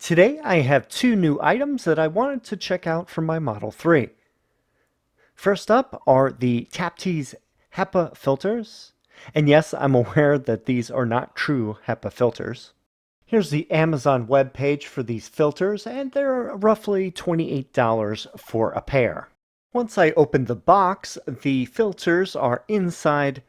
Today I have two new items that I wanted to check out from my Model 3. First up are the Taptes HEPA filters. And yes, I'm aware that these are not true HEPA filters. Here's the Amazon webpage for these filters, and they're roughly $28 for a pair. Once I open the box, the filters are inside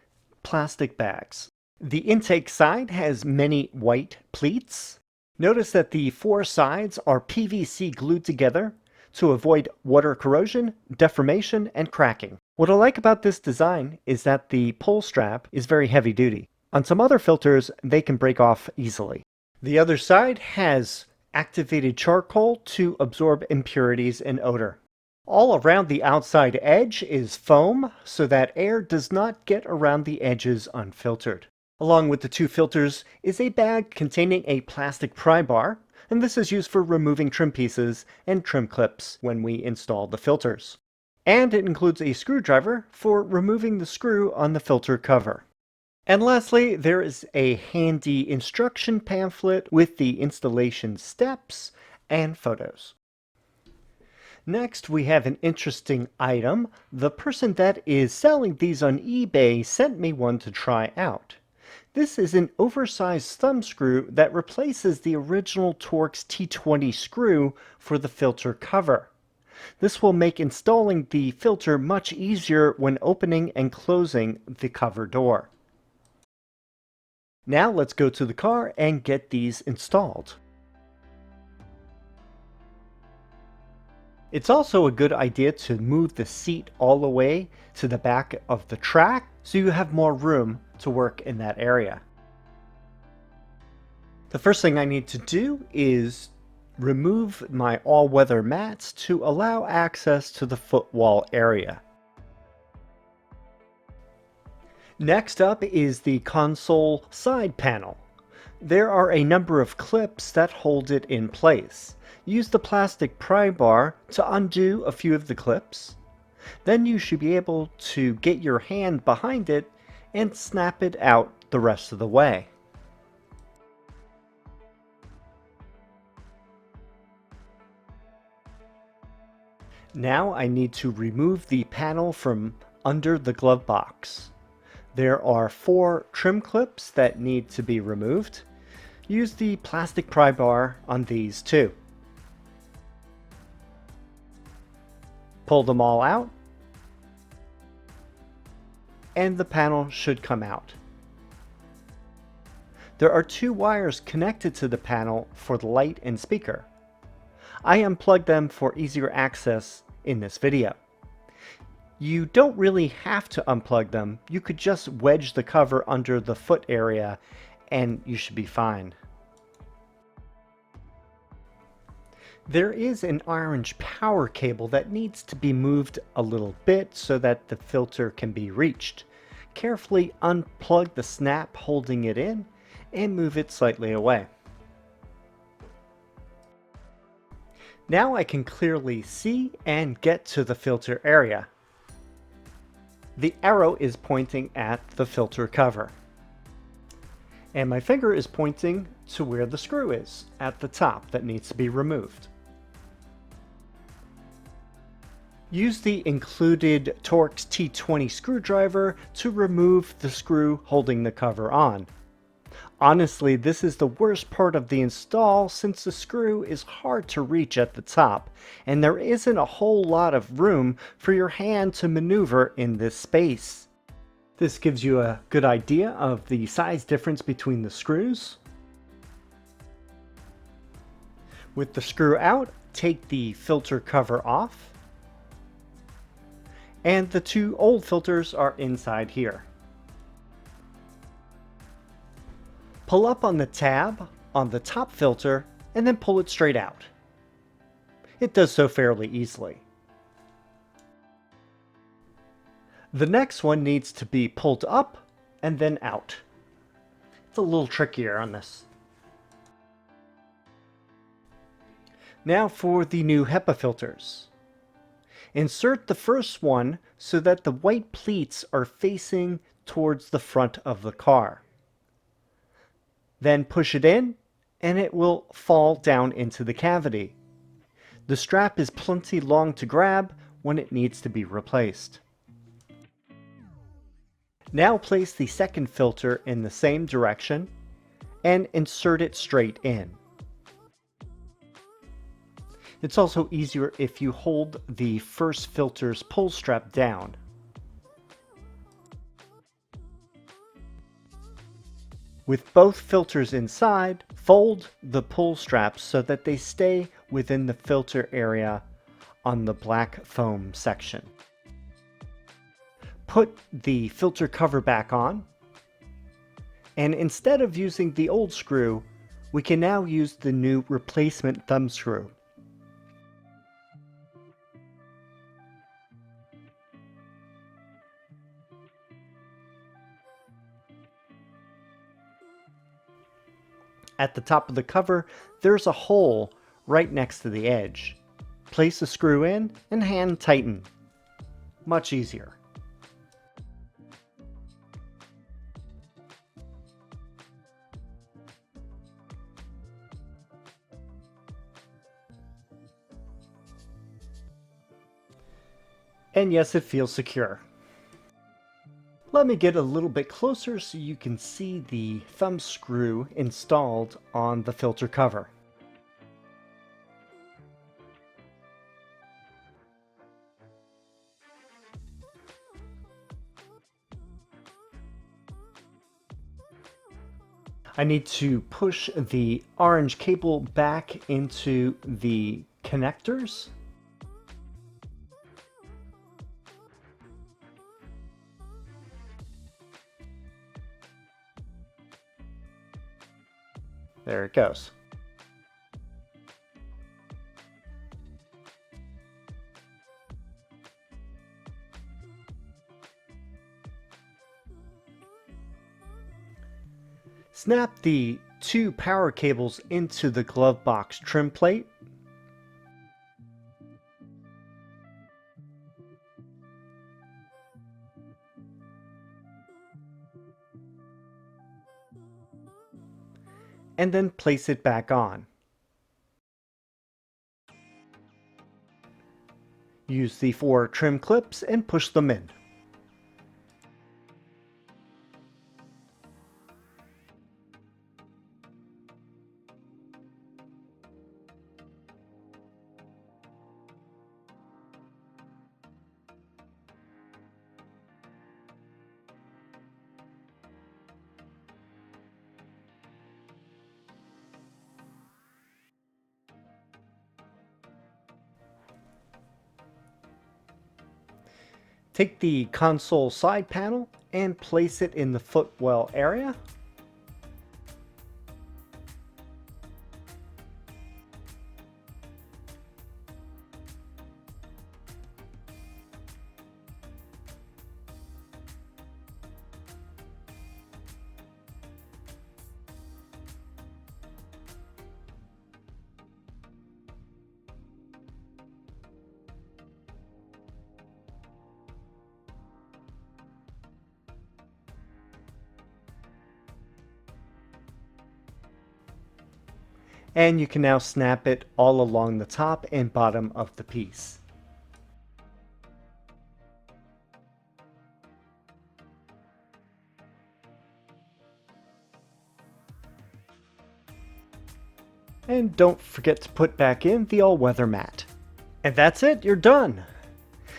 plastic bags. The intake side has many white pleats. Notice that the four sides are PVC glued together to avoid water corrosion, deformation, and cracking. What I like about this design is that the pull strap is very heavy duty. On some other filters, they can break off easily. The other side has activated charcoal to absorb impurities and odor. All around the outside edge is foam so that air does not get around the edges unfiltered. Along with the two filters is a bag containing a plastic pry bar, and this is used for removing trim pieces and trim clips when we install the filters. And it includes a screwdriver for removing the screw on the filter cover. And lastly, there is a handy instruction pamphlet with the installation steps and photos. Next, we have an interesting item. The person that is selling these on eBay sent me one to try out. This is an oversized thumb screw that replaces the original Torx T20 screw for the filter cover. This will make installing the filter much easier when opening and closing the cover door. Now let's go to the car and get these installed. It's also a good idea to move the seat all the way to the back of the track so you have more room to work in that area. The first thing I need to do is remove my all-weather mats to allow access to the footwall area. Next up is the console side panel. There are a number of clips that hold it in place. Use the plastic pry bar to undo a few of the clips. Then you should be able to get your hand behind it and snap it out the rest of the way. Now I need to remove the panel from under the glove box. There are 4 trim clips that need to be removed. Use the plastic pry bar on these too. Pull them all out, and the panel should come out. There are 2 wires connected to the panel for the light and speaker. I unplugged them for easier access in this video. You don't really have to unplug them. You could just wedge the cover under the foot area and you should be fine. There is an orange power cable that needs to be moved a little bit so that the filter can be reached. Carefully unplug the snap holding it in and move it slightly away. Now I can clearly see and get to the filter area. The arrow is pointing at the filter cover. And my finger is pointing to where the screw is at the top that needs to be removed. Use the included Torx T20 screwdriver to remove the screw holding the cover on. Honestly, this is the worst part of the install since the screw is hard to reach at the top, and there isn't a whole lot of room for your hand to maneuver in this space. This gives you a good idea of the size difference between the screws. With the screw out, take the filter cover off. And the 2 old filters are inside here. Pull up on the tab on the top filter and then pull it straight out. It does so fairly easily. The next one needs to be pulled up and then out. It's a little trickier on this. Now for the new HEPA filters. Insert the first one so that the white pleats are facing towards the front of the car. Then push it in and it will fall down into the cavity. The strap is plenty long to grab when it needs to be replaced. Now place the second filter in the same direction and insert it straight in. It's also easier if you hold the first filter's pull strap down. With both filters inside, fold the pull straps so that they stay within the filter area on the black foam section. Put the filter cover back on, and instead of using the old screw, we can now use the new replacement thumb screw. At the top of the cover, there's a hole right next to the edge. Place the screw in and hand tighten. Much easier. And yes, it feels secure. Let me get a little bit closer so you can see the thumb screw installed on the filter cover. I need to push the orange cable back into the connectors. There it goes. Snap the two power cables into the glove box trim plate. And then place it back on. Use the 4 trim clips and push them in. Take the console side panel and place it in the footwell area. And you can now snap it all along the top and bottom of the piece. And don't forget to put back in the all-weather mat. And that's it, you're done!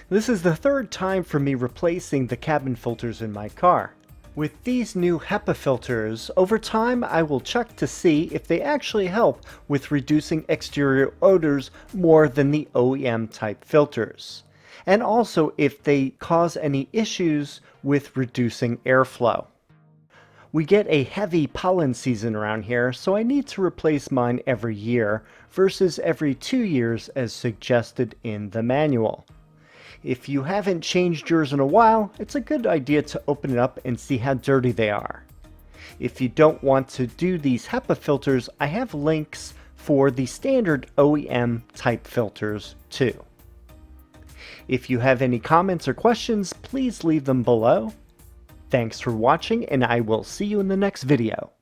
This is the third time for me replacing the cabin filters in my car. With these new HEPA filters, over time I will check to see if they actually help with reducing exterior odors more than the OEM type filters, and also if they cause any issues with reducing airflow. We get a heavy pollen season around here, so I need to replace mine every year versus every 2 years as suggested in the manual. If you haven't changed yours in a while, it's a good idea to open it up and see how dirty they are. If you don't want to do these HEPA filters, I have links for the standard OEM type filters too. If you have any comments or questions, please leave them below. Thanks for watching, and I will see you in the next video.